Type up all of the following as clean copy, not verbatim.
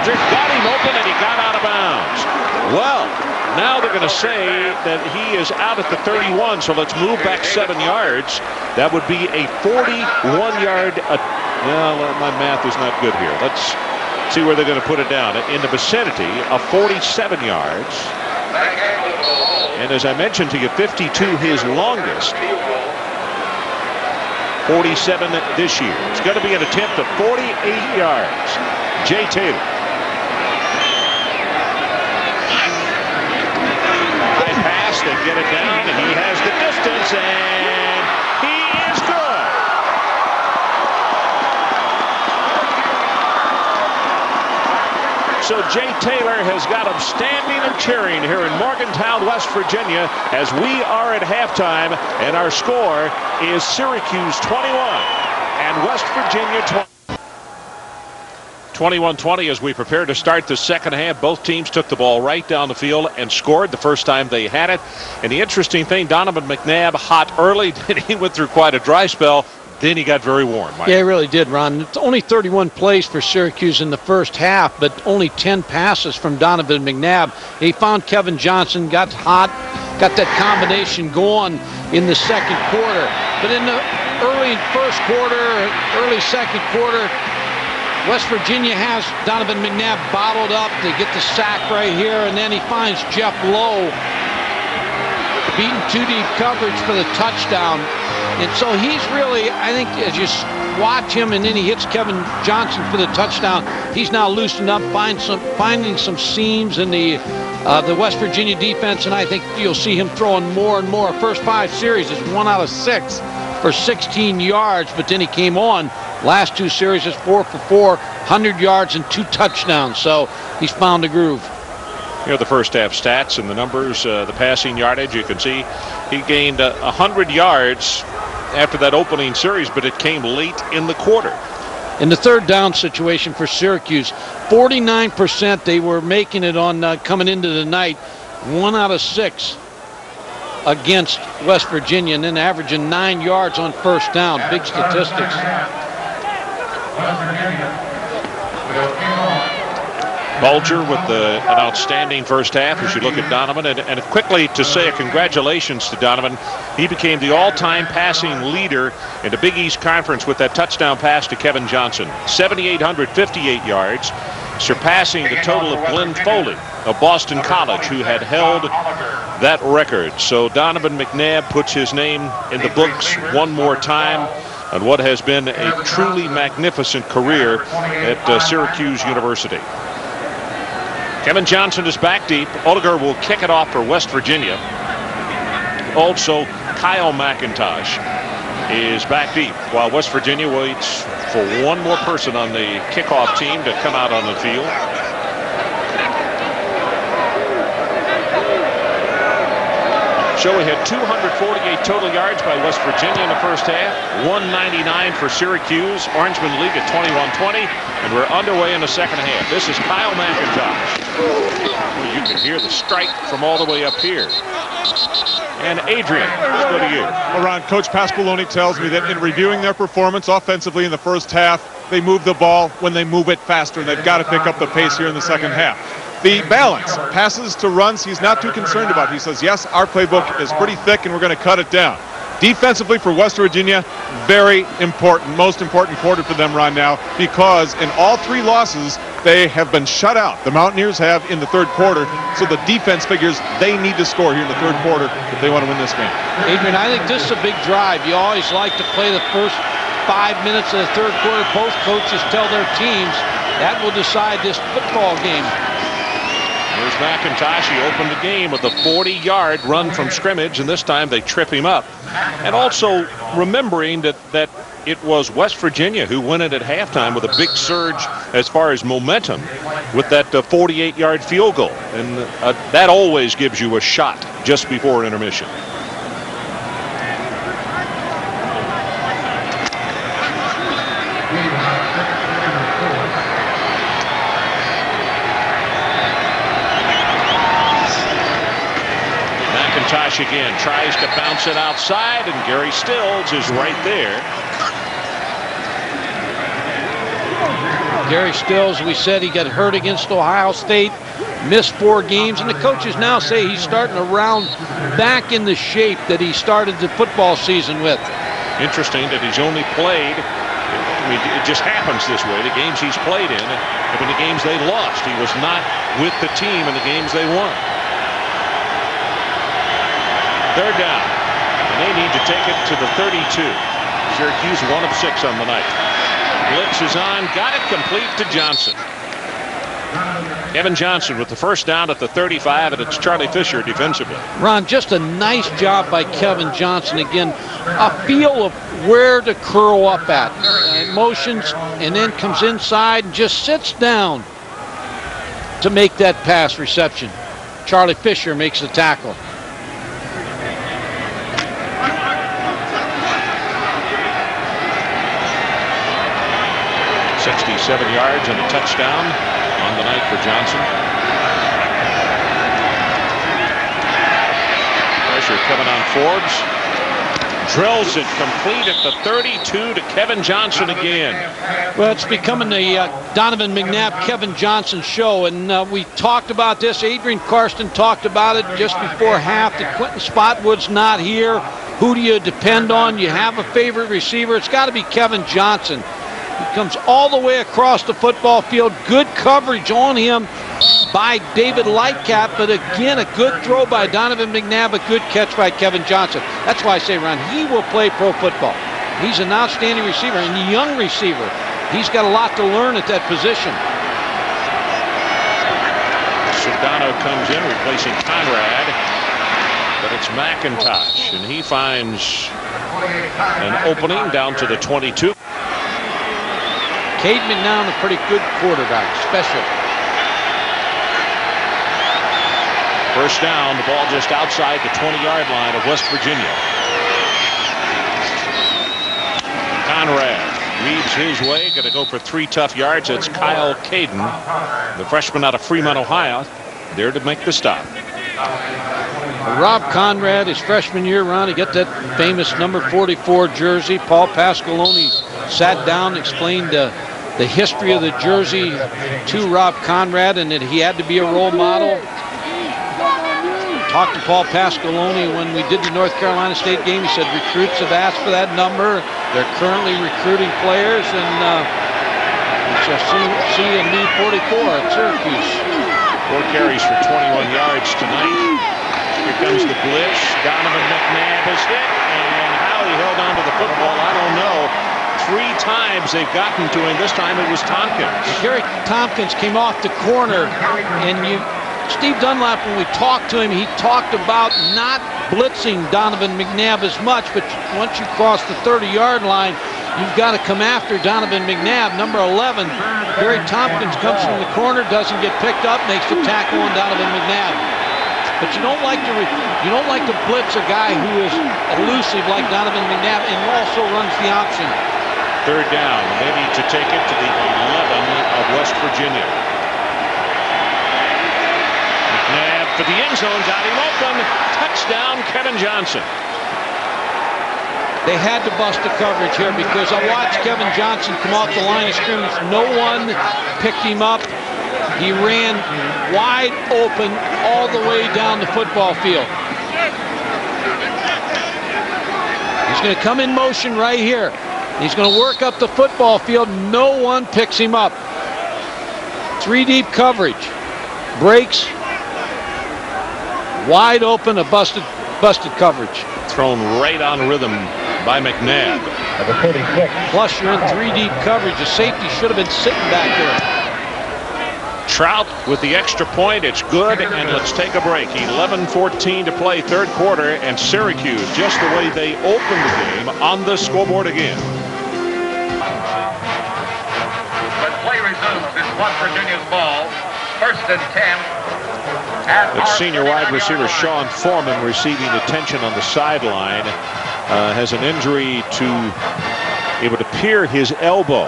Bulger got him open, and he got out of bounds. Well, now they're going to say that he is out at the 31, so let's move back 7 yards. That would be a 41-yard. Well, my math is not good here. Let's see where they're going to put it down. In the vicinity of 47 yards. And as I mentioned to you, 52 his longest. 47 this year. It's going to be an attempt of 48 yards. Jay Taylor. High pass, they get it down, and he has the distance, and he is good. So Jay Taylor has got him standing and cheering here in Morgantown, West Virginia, as we are at halftime, and our score is Syracuse 21 and West Virginia 20. 21-20 as we prepare to start the second half. Both teams took the ball right down the field and scored the first time they had it. And the interesting thing, Donovan McNabb hot early. He went through quite a dry spell. Then he got very warm. Mike. Yeah, he really did, Ron. It's only 31 plays for Syracuse in the first half, but only 10 passes from Donovan McNabb. He found Kevin Johnson, got hot, got that combination going in the second quarter. But in the early first quarter, early second quarter, West Virginia has Donovan McNabb bottled up. They get the sack right here, and then he finds Jeff Lowe beating too deep coverage for the touchdown. And so he's really, I think, as you watch him, and then he hits Kevin Johnson for the touchdown, he's now loosened up, finding some seams in the West Virginia defense, and I think you'll see him throwing more and more. First 5 series is 1 out of 6 for 16 yards, but then he came on. Last 2 series is 4 for 4, 100 yards and 2 touchdowns. So he's found a groove. You know the first half stats and the numbers, the passing yardage. You can see he gained 100 yards after that opening series, but it came late in the quarter. In the third down situation for Syracuse, 49% they were making it on coming into the night. 1 out of 6 against West Virginia, and then averaging 9 yards on first down. Big statistics. Bulger with an outstanding first half as you look at Donovan. And quickly to say a congratulations to Donovan. He became the all-time passing leader in the Big East Conference with that touchdown pass to Kevin Johnson. 7,858 yards, surpassing the total of Glenn Foley of Boston College, who had held that record. So Donovan McNabb puts his name in the books one more time on what has been a truly magnificent career at Syracuse University. Kevin Johnson is back deep. Oliger will kick it off for West Virginia. Also, Kyle McIntosh is back deep while West Virginia waits for one more person on the kickoff team to come out on the field. So we had 248 total yards by West Virginia in the first half, 199 for Syracuse. Orangemen lead at 21-20, and we're underway in the second half. This is Kyle McIntosh. You can hear the strike from all the way up here. And Adrian, let's go to you. Well, Ron, Coach Pasqualoni tells me that in reviewing their performance offensively in the first half, they move the ball when they move it faster, and they've got to pick up the pace here in the second half. The balance, passes to runs, he's not too concerned about. He says, yes, our playbook is pretty thick, and we're going to cut it down. Defensively for West Virginia, very important, most important quarter for them right now, because in all 3 losses, they have been shut out. The Mountaineers have in the third quarter, so the defense figures they need to score here in the third quarter if they want to win this game. Adrian, I think this is a big drive. You always like to play the first 5 minutes of the third quarter. Both coaches tell their teams that will decide this football game. Here's McIntosh. He opened the game with a 40-yard run from scrimmage, and this time they trip him up. And also remembering that it was West Virginia who won it at halftime with a big surge as far as momentum with that 48-yard field goal. And that always gives you a shot just before intermission. McIntosh again tries to bounce it outside, and Gary Stills is right there. Gary Stills, we said he got hurt against Ohio State, missed 4 games, and the coaches now say he's starting to round back in the shape that he started the football season with. Interesting that he's only played, I mean, it just happens this way, the games he's played in have been the games they lost. He was not with the team in the games they won. Third down, and they need to take it to the 32. Syracuse 1 of 6 on the night. Blitz is on, got it complete to Johnson. Kevin Johnson with the first down at the 35, and it's Charlie Fisher defensively. Ron, just a nice job by Kevin Johnson. Again, a feel of where to curl up at. Motions, and then comes inside and just sits down to make that pass reception. Charlie Fisher makes the tackle. Seven yards and a touchdown on the night for Johnson. Pressure coming on Forbes. Drills it complete at the 32 to Kevin Johnson again. Well, it's becoming the Donovan McNabb, Kevin Johnson show, and we talked about this. Adrian Karsten talked about it just before half. That Quentin Spotwood's not here. Who do you depend on? You have a favorite receiver. It's got to be Kevin Johnson. He comes all the way across the football field. Good coverage on him by David Lightcap, but again, a good throw by Donovan McNabb, a good catch by Kevin Johnson. That's why I say, Ron, he will play pro football. He's an outstanding receiver, and a young receiver. He's got a lot to learn at that position. Sedano comes in, replacing Conrad, but it's McIntosh, and he finds an opening down to the 22. Cade McNown, a pretty good quarterback, special. First down, the ball just outside the 20-yard line of West Virginia. Conrad reads his way, going to go for 3 tough yards. It's Kyle Caden, the freshman out of Fremont, Ohio, there to make the stop. Rob Conrad, his freshman year, Ron, he got that famous number 44 jersey. Paul Pasqualoni sat down and explained the history of the jersey to Rob Conrad, and that he had to be a role model. Talked to Paul Pasqualoni when we did the North Carolina State game. He said recruits have asked for that number. They're currently recruiting players, and we shall see a new 44 at Syracuse. 4 carries for 21 yards tonight. Here comes the blitz. Donovan McNabb is hit, and how he held on to the football, I don't know. 3 times they've gotten to him. This time it was Tompkins. Gary Tompkins came off the corner, and Steve Dunlap, when we talked to him, he talked about not blitzing Donovan McNabb as much, but once you cross the 30-yard line, you've got to come after Donovan McNabb, number 11. Gary Tompkins comes from the corner, doesn't get picked up, makes the tackle on Donovan McNabb. But you don't like to blitz a guy who is elusive like Donovan McNabb and also runs the option. Third down. They need to take it to the 11 of West Virginia. McNabb for the end zone, got him open. Touchdown, Kevin Johnson. They had to bust the coverage here because I watched Kevin Johnson come off the line of scrimmage. No one picked him up. He ran wide open all the way down the football field. He's going to come in motion right here. He's going to work up the football field. No one picks him up. 3 deep coverage. Breaks. Wide open, a busted coverage. Thrown right on rhythm by McNabb. Plus, you're in 3 deep coverage. The safety should have been sitting back there. Trout with the extra point. It's good, and let's take a break. 11:14 to play, third quarter, and Syracuse, just the way they opened the game, on the scoreboard again. When play resumes, it's West Virginia's ball. 1st and 10. It's senior wide receiver Sean Foreman receiving attention on the sideline. Has an injury to, it would appear, his elbow.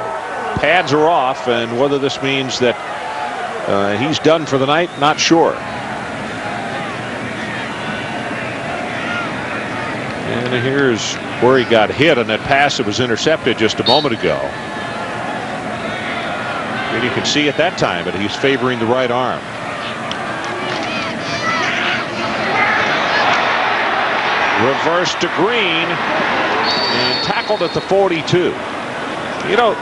Pads are off, and whether this means that he's done for the night, not sure. And here's where he got hit on that pass that was intercepted just a moment ago. And you can see at that time that he's favoring the right arm. Reverse to Green and tackled at the 42. You know,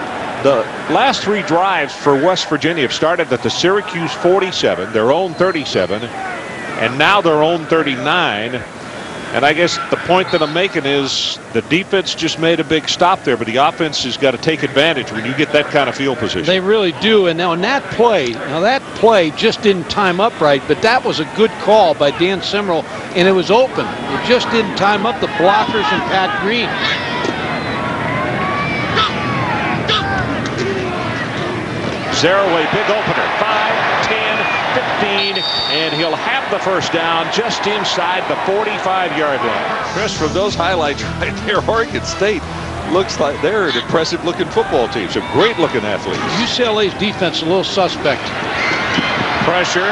the last 3 drives for West Virginia have started at the Syracuse 47, their own 37, and now their own 39. And I guess the point that I'm making is the defense just made a big stop there, but the offense has got to take advantage when you get that kind of field position. They really do. And now in that play just didn't time up right, but that was a good call by Dan Simrel, and it was open. It just didn't time up the blockers and Pat Green. Zaraway, big opener, 5, 10, 15, and he'll have the first down just inside the 45-yard line. Chris, from those highlights right there, Oregon State looks like they're an impressive-looking football team. Some great-looking athletes. UCLA's defense a little suspect. Pressure.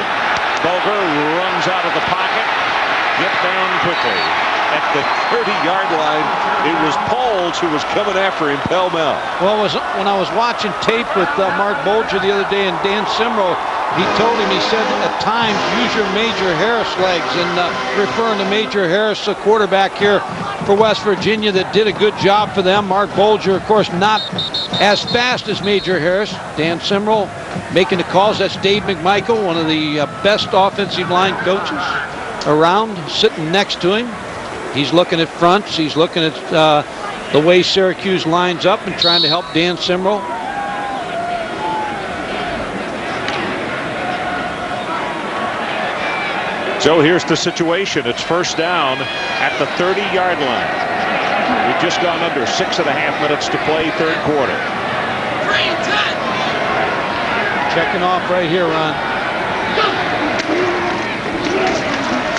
Bulger runs out of the pocket. Get down quickly. At the 30-yard line, it was Poles who was coming after him pell-mell. Well, when I was watching tape with Mark Bulger the other day and Dan Simrel, he told him, he said, at times, use your Major Harris legs, and referring to Major Harris, the quarterback here for West Virginia that did a good job for them. Mark Bulger, of course, not as fast as Major Harris. Dan Simrel making the calls. That's Dave McMichael, one of the best offensive line coaches around, sitting next to him. He's looking at fronts. He's looking at the way Syracuse lines up and trying to help Dan Simrel. So here's the situation. It's first down at the 30-yard line. We've just gone under 6.5 minutes to play, third quarter. Checking off right here, Ron.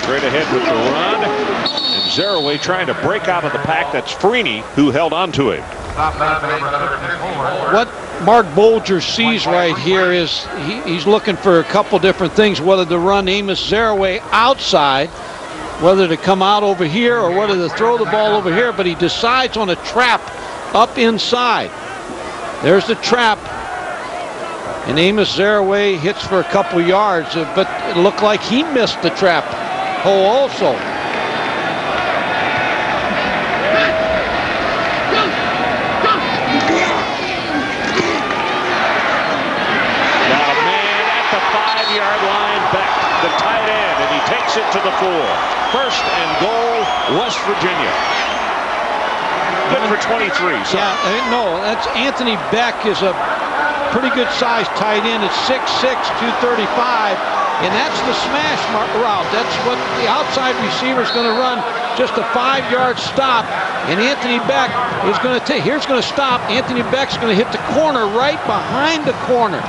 Straight ahead with the run. And Zaraway trying to break out of the pack. That's Freeney who held on to him. What Mark Bulger sees right here is he's looking for a couple different things, whether to run Amos Zaraway outside, whether to come out over here, or whether to throw the ball over here, but he decides on a trap up inside. There's the trap, and Amos Zaraway hits for a couple yards, but it looked like he missed the trap hole also. The tight end, and he takes it to the 4. First and goal, West Virginia. Good for 23. So. Yeah, no, that's Anthony Beck is a pretty good sized tight end. It's 6'6", 235, and that's the smash route. That's what the outside receiver is going to run, just a 5-yard stop, and Anthony Beck is going to take. Here's going to stop. Anthony Beck's going to hit the corner right behind the corner.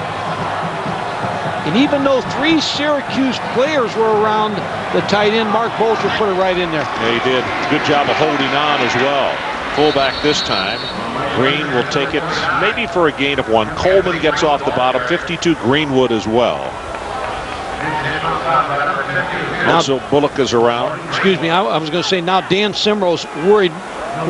And even though 3 Syracuse players were around the tight end, Mark Bulger put it right in there. Yeah, he did. Good job of holding on as well. Fullback this time. Green will take it maybe for a gain of 1. Coleman gets off the bottom. 52 Greenwood as well. Also Bullock is around. Excuse me, I was going to say now Dan Simrel's worried,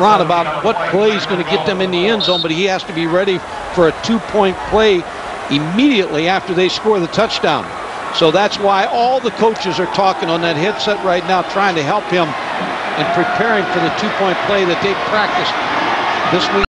Ron, about what play is going to get them in the end zone, but he has to be ready for a 2-point play immediately after they score the touchdown. So that's why all the coaches are talking on that headset right now, trying to help him and preparing for the 2-point play that they practiced this week